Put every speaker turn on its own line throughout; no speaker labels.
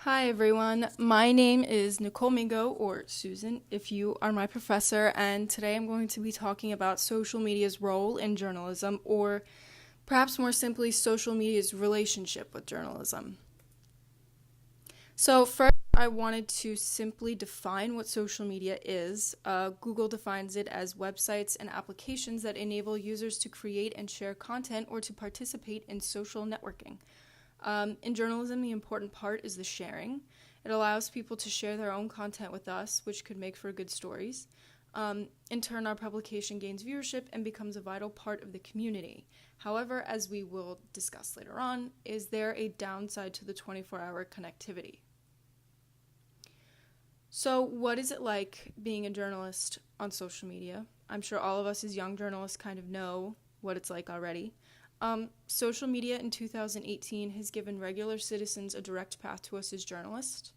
Hi everyone, my name is Nicole Mingo, or Susan if you are my professor, and today I'm going to be talking about social media's role in journalism, or perhaps more simply, social media's relationship with journalism. So first, I wanted to simply define what social media is. Google defines it as websites and applications that enable users to create and share content or to participate in social networking. In journalism, the important part is the sharing. It allows people to share their own content with us, which could make for good stories. In turn, our publication gains viewership and becomes a vital part of the community. However, as we will discuss later on, is there a downside to the 24-hour connectivity? So, what is it like being a journalist on social media? I'm sure all of us as young journalists kind of know what it's like already. Social media in 2018 has given regular citizens a direct path to us as journalists.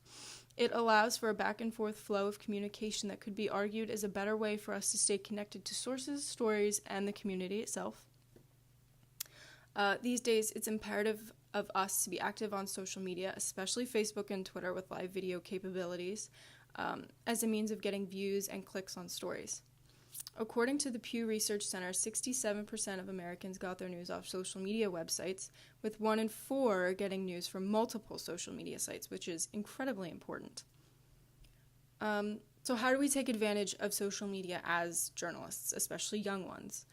It allows for a back and forth flow of communication that could be argued as a better way for us to stay connected to sources, stories, and the community itself. These days, it's imperative of us to be active on social media, especially Facebook and Twitter with live video capabilities, as a means of getting views and clicks on stories. According to the Pew Research Center, 67% of Americans got their news off social media websites, with 1 in 4 getting news from multiple social media sites, which is incredibly important. So how do we take advantage of social media as journalists, especially young ones?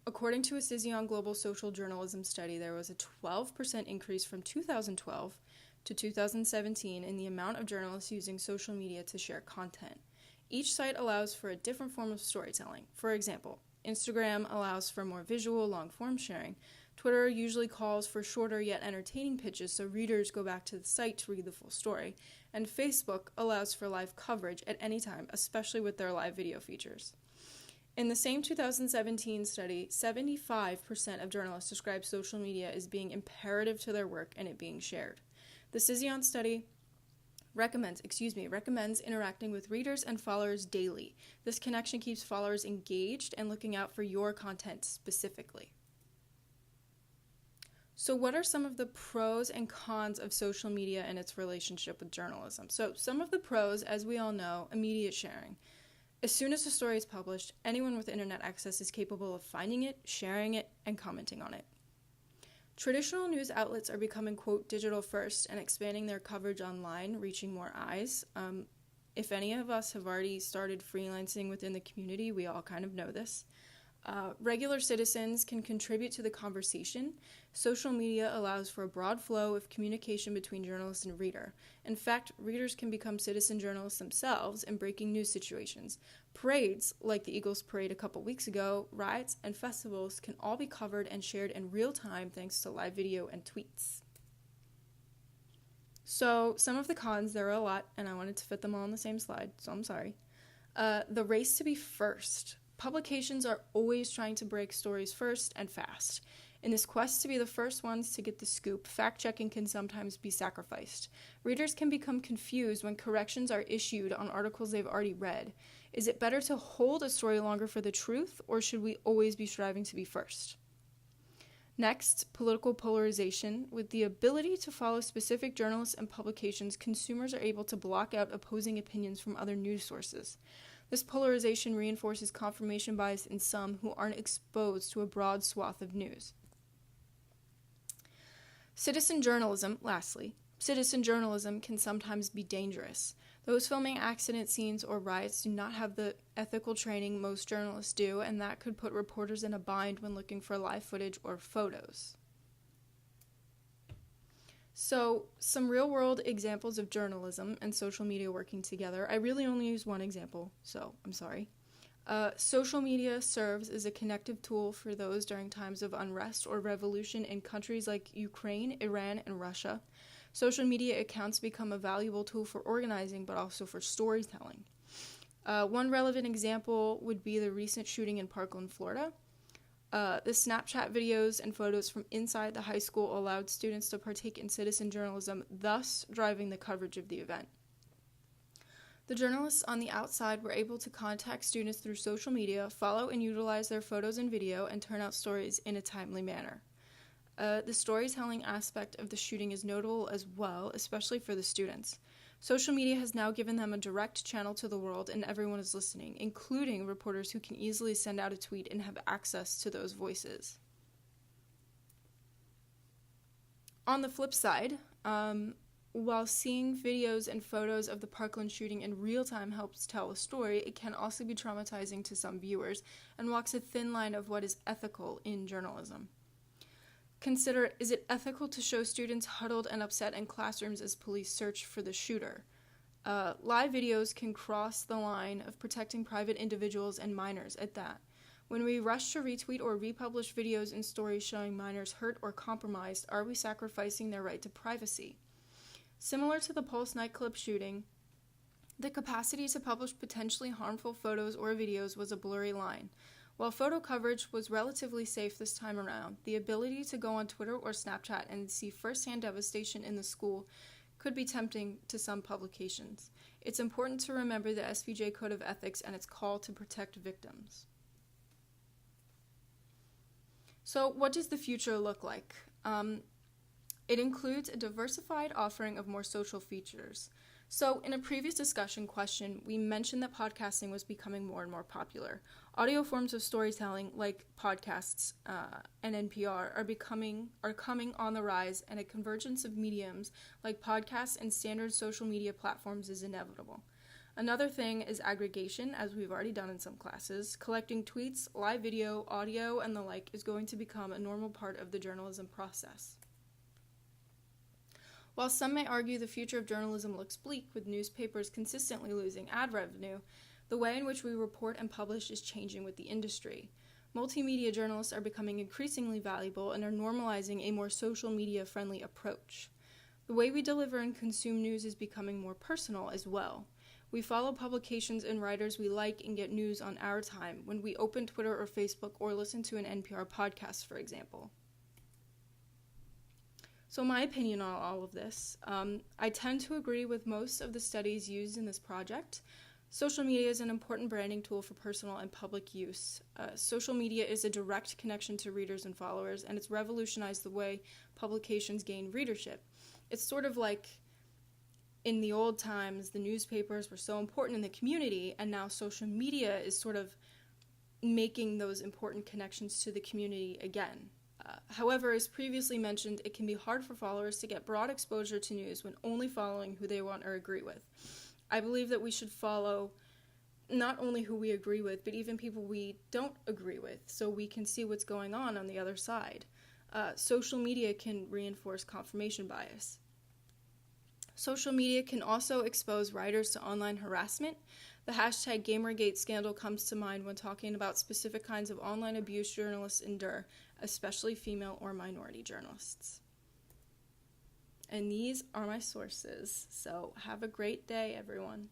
According to a Cision Global Social Journalism study, there was a 12% increase from 2012 to 2017 in the amount of journalists using social media to share content. Each site allows for a different form of storytelling. For example, Instagram allows for more visual, long-form sharing. Twitter usually calls for shorter yet entertaining pitches so readers go back to the site to read the full story. And Facebook allows for live coverage at any time, especially with their live video features. In the same 2017 study, 75% of journalists describe social media as being imperative to their work and it being shared. The Cision study recommends interacting with readers and followers daily. This connection keeps followers engaged and looking out for your content specifically. So what are some of the pros and cons of social media and its relationship with journalism? So some of the pros, as we all know, immediate sharing. As soon as a story is published, anyone with internet access is capable of finding it, sharing it, and commenting on it. Traditional news outlets are becoming, quote, digital first and expanding their coverage online, reaching more eyes. If any of us have already started freelancing within the community, we all kind of know this. Regular citizens can contribute to the conversation. Social media allows for a broad flow of communication between journalist and reader. In fact, readers can become citizen journalists themselves in breaking news situations. Parades, like the Eagles Parade a couple weeks ago, riots, and festivals can all be covered and shared in real time thanks to live video and tweets. So, some of the cons, there are a lot, and I wanted to fit them all on the same slide, so I'm sorry. The race to be first. Publications are always trying to break stories first and fast. In this quest to be the first ones to get the scoop, fact-checking can sometimes be sacrificed. Readers can become confused when corrections are issued on articles they've already read. Is it better to hold a story longer for the truth, or should we always be striving to be first? Next, political polarization. With the ability to follow specific journalists and publications, consumers are able to block out opposing opinions from other news sources. This polarization reinforces confirmation bias in some who aren't exposed to a broad swath of news. Citizen journalism, lastly. Citizen journalism can sometimes be dangerous. Those filming accident scenes or riots do not have the ethical training most journalists do, and that could put reporters in a bind when looking for live footage or photos. So, some real-world examples of journalism and social media working together. I really only use one example, so I'm sorry. Social media serves as a connective tool for those during times of unrest or revolution in countries like Ukraine, Iran, and Russia. Social media accounts become a valuable tool for organizing, but also for storytelling. One relevant example would be the recent shooting in Parkland, Florida. The Snapchat videos and photos from inside the high school allowed students to partake in citizen journalism, thus driving the coverage of the event. The journalists on the outside were able to contact students through social media, follow and utilize their photos and video, and turn out stories in a timely manner. The storytelling aspect of the shooting is notable as well, especially for the students. Social media has now given them a direct channel to the world, and everyone is listening, including reporters who can easily send out a tweet and have access to those voices. On the flip side, while seeing videos and photos of the Parkland shooting in real time helps tell a story, it can also be traumatizing to some viewers and walks a thin line of what is ethical in journalism. Consider, is it ethical to show students huddled and upset in classrooms as police search for the shooter? Live videos can cross the line of protecting private individuals and minors at that. When we rush to retweet or republish videos and stories showing minors hurt or compromised, are we sacrificing their right to privacy? Similar to the Pulse nightclub shooting, the capacity to publish potentially harmful photos or videos was a blurry line. While photo coverage was relatively safe this time around, the ability to go on Twitter or Snapchat and see firsthand devastation in the school could be tempting to some publications. It's important to remember the SVJ Code of Ethics and its call to protect victims. So, what does the future look like? It includes a diversified offering of more social features. So, in a previous discussion question, we mentioned that podcasting was becoming more and more popular. Audio forms of storytelling, like podcasts and NPR, are coming on the rise, and a convergence of mediums like podcasts and standard social media platforms is inevitable. Another thing is aggregation, as we've already done in some classes. Collecting tweets, live video, audio, and the like is going to become a normal part of the journalism process. While some may argue the future of journalism looks bleak, with newspapers consistently losing ad revenue, the way in which we report and publish is changing with the industry. Multimedia journalists are becoming increasingly valuable and are normalizing a more social media-friendly approach. The way we deliver and consume news is becoming more personal as well. We follow publications and writers we like and get news on our time when we open Twitter or Facebook or listen to an NPR podcast, for example. So my opinion on all of this, I tend to agree with most of the studies used in this project. Social media is an important branding tool for personal and public use. Social media is a direct connection to readers and followers, and it's revolutionized the way publications gain readership. It's sort of like in the old times, the newspapers were so important in the community, and now social media is sort of making those important connections to the community again. However, as previously mentioned, it can be hard for followers to get broad exposure to news when only following who they want or agree with. I believe that we should follow not only who we agree with, but even people we don't agree with, so we can see what's going on the other side. Social media can reinforce confirmation bias. Social media can also expose writers to online harassment. The hashtag Gamergate scandal comes to mind when talking about specific kinds of online abuse journalists endure, especially female or minority journalists. And these are my sources, so have a great day, everyone.